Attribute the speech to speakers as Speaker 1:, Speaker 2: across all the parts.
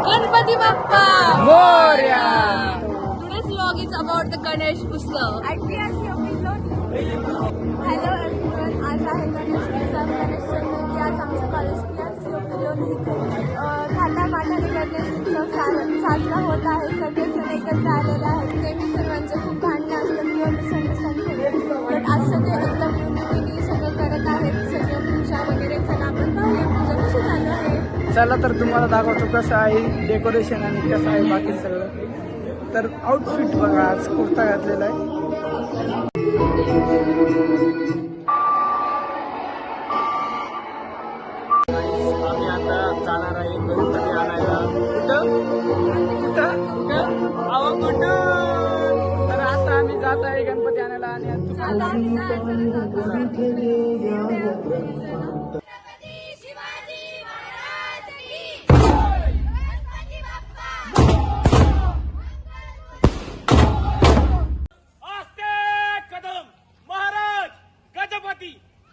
Speaker 1: Ganpati Bappa
Speaker 2: Morya.
Speaker 1: Today's vlog is about the Ganesh Utsav.
Speaker 3: Hello everyone, आज आहे गणेश उत्सव. गणेश चतुर्थी आज आमच्या कॉलेज थाटामाटाने गणेश उत्सव साजरा होत आहे. सगळेजण एकत्र आलेले आहेत. नेहमी सर्वांचे खूप भांडणं असतात किंवा मिसअंडरस्टँडिंग होते, बट आज सगळे एकदम युनिटीने सगळं करत आहेत. सगळं पूजा वगैरे. चला आपण पाहूया पूजा कशी चालू आहे.
Speaker 2: चला तर तुम्हाला दाखवतो कसं आहे डेकोरेशन आणि कसं आहे बाकी सगळं. तर आउटफिट बघा, आज कुर्ता घातलेला आहे. आम्ही आता जाणार आहे गणपती आणायला. कुठं कुठं कुठं अहो कुठं. तर आता आम्ही जात आहे गणपती आणायला आणि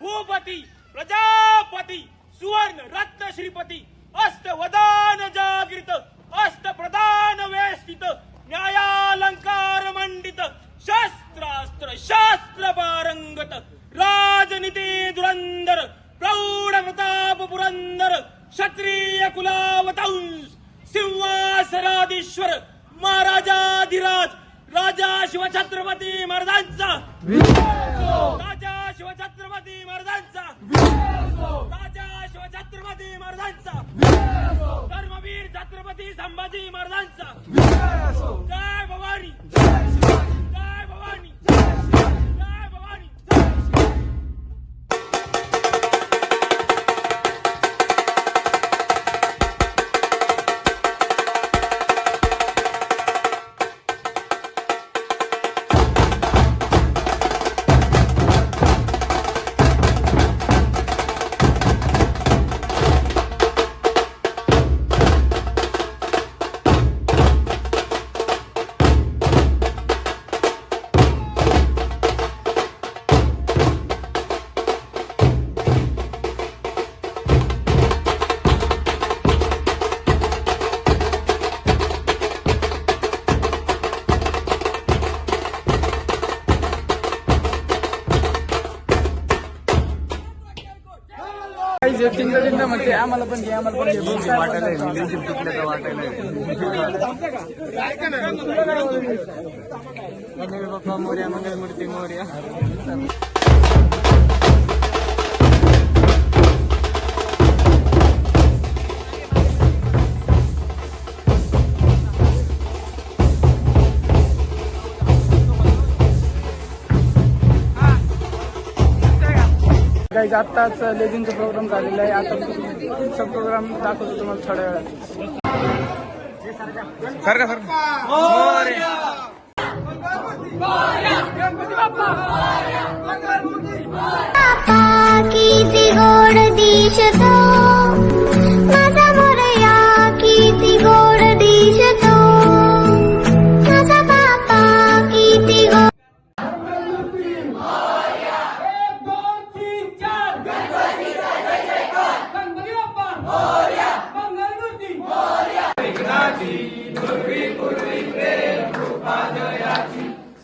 Speaker 4: भूपती प्रजापती सुवर्ण रत्न श्रीपती अष्ट वदान जागृत अष्ट प्रधान वेष्टित न्यायालंकार मंडित शस्त्रास्त्र शास्त्र पारंगत राजनीती धुरंधर प्रौढ प्रताप पुरंदर क्षत्रिय कुलावतंस सिंहासनाधीश्वर महाराजाधिराज राजा शिवछत्रपती महाराजांचा राजा शिवछत्रपती महाराजांचा राजा शिवछत्रपती महाराजांचा धर्मवीर छत्रपती संभाजी महाराजांचा जय भवानी जय भवानी जय भवानी.
Speaker 2: तीन म्हणते आम्हाला पण घे आम्हाला पण घे. बाप्पा मोर्या मंगलमूर्ती मोर्या. काही आत्ताच लेझिमचा प्रोग्राम झालेला आहे. आता पुढचा प्रोग्राम दाखवतो तुम्हाला थोड्या वेळात.
Speaker 3: किती गोड दिश तो माझा मोरया, किती गोड दिश तो माझा बाप्पा, किती गोड.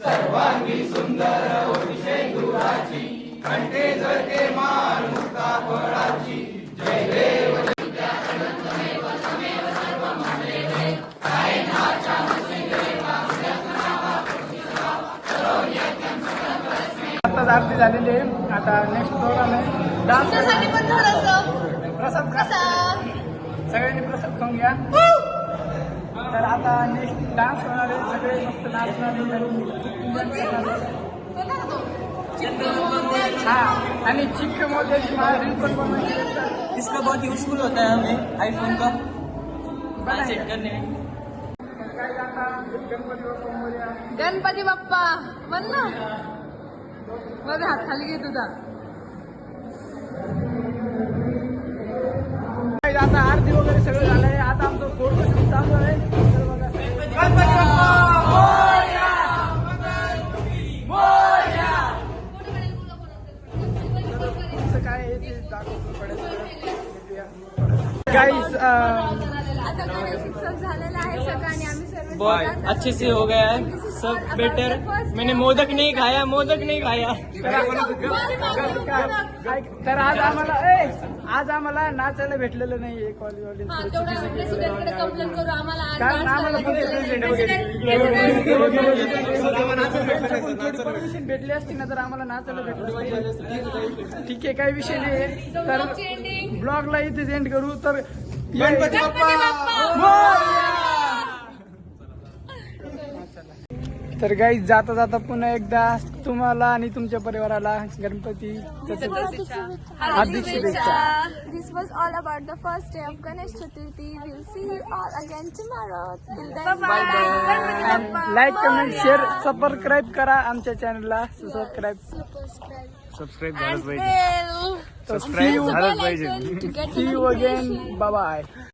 Speaker 4: सर्वांगी सुंदर अतिशय दुराची कंठे जळते मानुका फळाची जय देव.
Speaker 2: आता आरती झालेली आहे. आता नेक्स्ट प्रोग्राम आहे डान्स. प्रसाद सगळ्यांनी प्रसाद खाऊन घ्या. तर आता नेक्स्ट डान्स होणार आहे. सगळे मस्त नाचणार हाँ. आणि चिक्क मोत्याची रील पण बनवायची.
Speaker 5: इसका बहुत यूजफुल होता है हमें आईफोन का सेट करने में.
Speaker 1: गणपती बाप्पा म्हण ना. मध्ये हात खाली घे तुझा.
Speaker 2: आता आरती वगैरे सगळं झालं आहे. आता आमचं फोटो चालू आहे. गणपती बाप्पा काय दाखवतो. गाईज
Speaker 3: गणेश उत्सव झालेला आहे सकाळी आम्ही सर्व
Speaker 5: बहुत अच्छे से हो गया है सब बेटर. मैंने मोदक नहीं खाया, मोदक नहीं खाया.
Speaker 2: तर आज आम्हाला नाचायला भेटलेलं नाहीये कॉलेज
Speaker 1: हा तेवढं प्रेसिडेंटकडे कंप्लेंट करू आम्हाला आज
Speaker 2: कारण
Speaker 1: dance
Speaker 2: आम्हाला
Speaker 1: करायला
Speaker 2: परमिशन भेटली असती ना तर आम्हाला नाचायला भेटलं असतं. ठीक आहे काही विषय नाही तर
Speaker 1: ending.
Speaker 2: ब्लॉगला इथे एंड करू तर
Speaker 4: गणपती
Speaker 2: तर गाई जाता जाता पुन्हा एकदा तुम्हाला आणि तुमच्या परिवाराला गणपती हार्दिक शुभेच्छा.
Speaker 3: This was all about the first day of Ganesh Chaturthi. We'll see you all again tomorrow. Till then, bye.
Speaker 2: Like comment share subscribe करा आमच्या चॅनलला subscribe
Speaker 1: And bell.
Speaker 2: See you again bye bye.